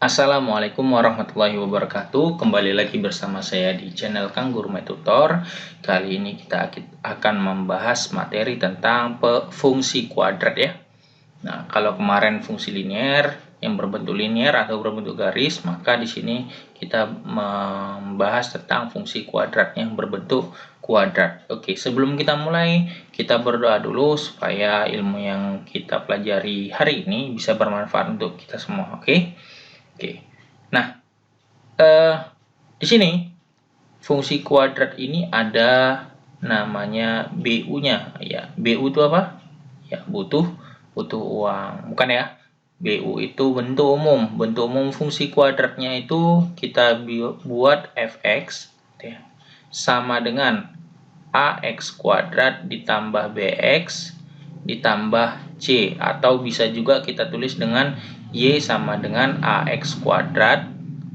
Assalamualaikum warahmatullahi wabarakatuh. Kembali lagi bersama saya di channel Kang Guru Tutor. Kali ini kita akan membahas materi tentang fungsi kuadrat ya. Nah, kalau kemarin fungsi linear yang berbentuk linear atau berbentuk garis, maka di sini kita membahas tentang fungsi kuadrat yang berbentuk kuadrat. Oke, sebelum kita mulai, kita berdoa dulu supaya ilmu yang kita pelajari hari ini bisa bermanfaat untuk kita semua. Oke. Nah, di sini fungsi kuadrat ini ada namanya BU-nya. Ya, BU itu apa? Ya, butuh uang. Bukan ya? BU itu bentuk umum. Bentuk umum fungsi kuadratnya itu kita buat fx ya, sama dengan ax kuadrat ditambah bx ditambah c, atau bisa juga kita tulis dengan y sama dengan ax kuadrat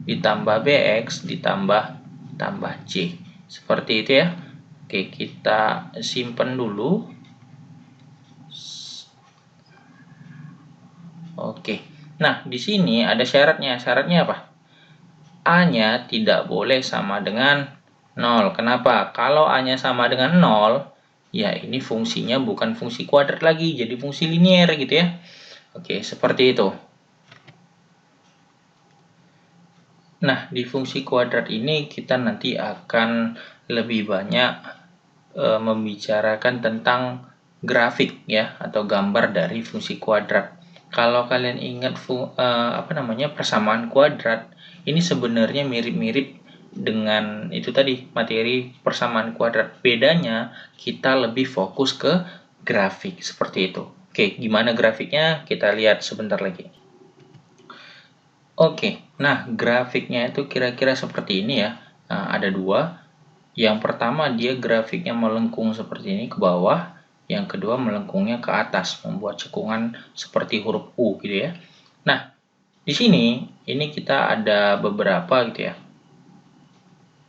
ditambah bx ditambah c. Seperti itu ya. Oke, kita simpan dulu. Oke. Nah, di sini ada syaratnya. Syaratnya apa? A-nya tidak boleh sama dengan 0. Kenapa? Kalau A-nya sama dengan 0, ya ini fungsinya bukan fungsi kuadrat lagi, jadi fungsi linear gitu ya. Oke, seperti itu. Nah, di fungsi kuadrat ini kita nanti akan lebih banyak membicarakan tentang grafik ya, atau gambar dari fungsi kuadrat. Kalau kalian ingat persamaan kuadrat, ini sebenarnya mirip-mirip dengan itu tadi, materi persamaan kuadrat. Bedanya kita lebih fokus ke grafik seperti itu. Oke, gimana grafiknya? Kita lihat sebentar lagi. Oke, nah grafiknya itu kira-kira seperti ini ya. Nah, ada dua. Yang pertama dia grafiknya melengkung seperti ini ke bawah. Yang kedua melengkungnya ke atas, membuat cekungan seperti huruf U gitu ya. Nah, di sini ini kita ada beberapa gitu ya.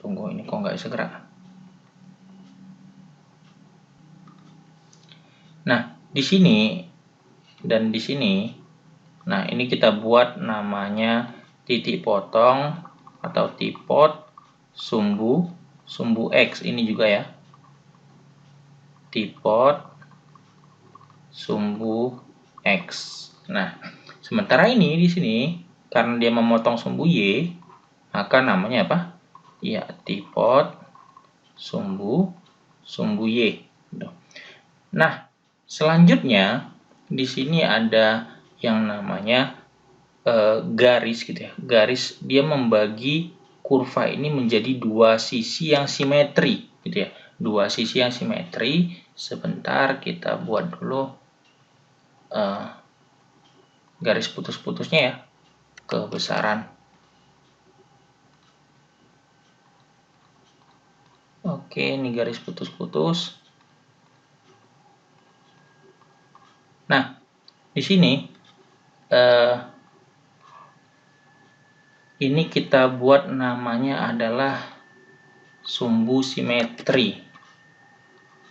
Tunggu, ini kok nggak bisa gerak. Nah, di sini dan di sini, nah ini kita buat namanya titik potong atau tipot sumbu X ini juga ya. Tipot sumbu X. Nah, sementara ini di sini karena dia memotong sumbu Y, maka namanya apa? Ya, tipot sumbu Y. Nah, selanjutnya di sini ada yang namanya garis gitu ya. Garis dia membagi kurva ini menjadi dua sisi yang simetri gitu ya. Dua sisi yang simetri. Sebentar kita buat dulu garis putus-putusnya ya, kebesaran. Oke, ini garis putus-putus. Nah, di sini ini kita buat namanya adalah sumbu simetri.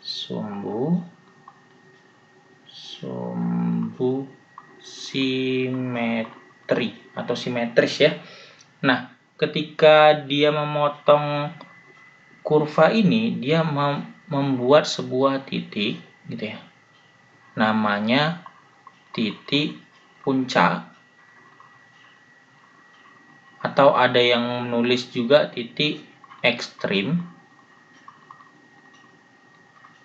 Sumbu simetri atau simetris ya. Nah, ketika dia memotong kurva ini, dia membuat sebuah titik gitu ya. Namanya titik puncak, atau ada yang menulis juga titik ekstrim,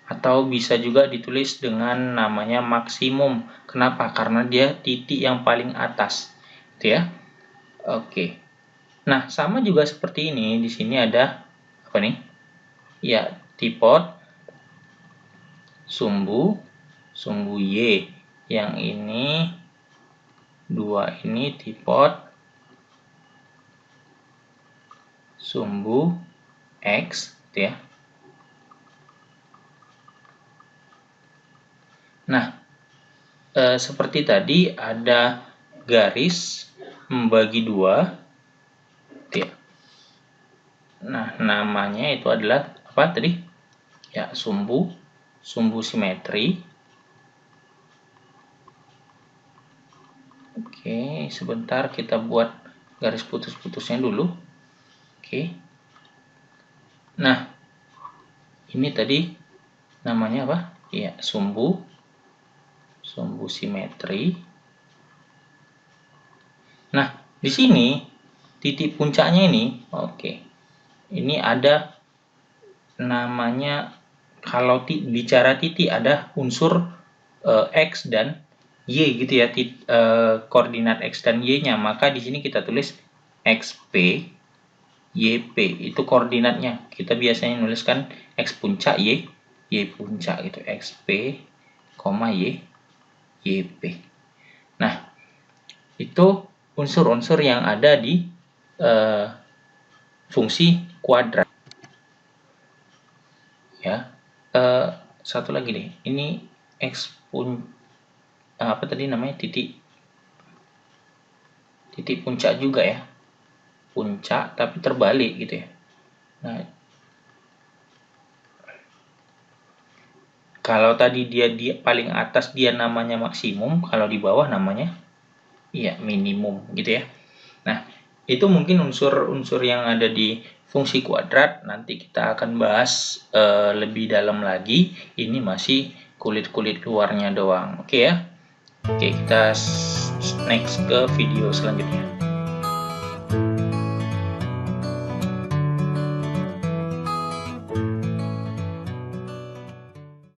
atau bisa juga ditulis dengan namanya maksimum. Kenapa? Karena dia titik yang paling atas, gitu ya. Oke. Nah, sama juga seperti ini. Di sini ada apa nih? Ya, tipot sumbu Y. Yang ini dua ini tipot sumbu X, gitu ya. Nah, seperti tadi ada garis membagi dua. Ya. Nah, namanya itu adalah apa tadi? Ya, sumbu simetri. Oke, sebentar kita buat garis putus-putusnya dulu. Oke. Nah, ini tadi namanya apa? Ya, sumbu simetri. Nah, di sini titik puncaknya ini, oke. Ini ada namanya, kalau bicara titik ada unsur X dan Y gitu ya, koordinat X dan Y-nya, maka di sini kita tulis XP, YP, itu koordinatnya. Kita biasanya nuliskan X puncak, Y puncak gitu, XP, YP. Nah, itu unsur-unsur yang ada di fungsi kuadrat. Ya, satu lagi deh, ini X apa tadi namanya, titik puncak juga ya, puncak tapi terbalik gitu ya. Nah, kalau tadi dia paling atas dia namanya maksimum, kalau di bawah namanya ya minimum gitu ya. Nah, itu mungkin unsur-unsur yang ada di fungsi kuadrat. Nanti kita akan bahas lebih dalam lagi. Ini masih kulit-kulit luarnya doang. Oke ya. Oke, kita next ke video selanjutnya.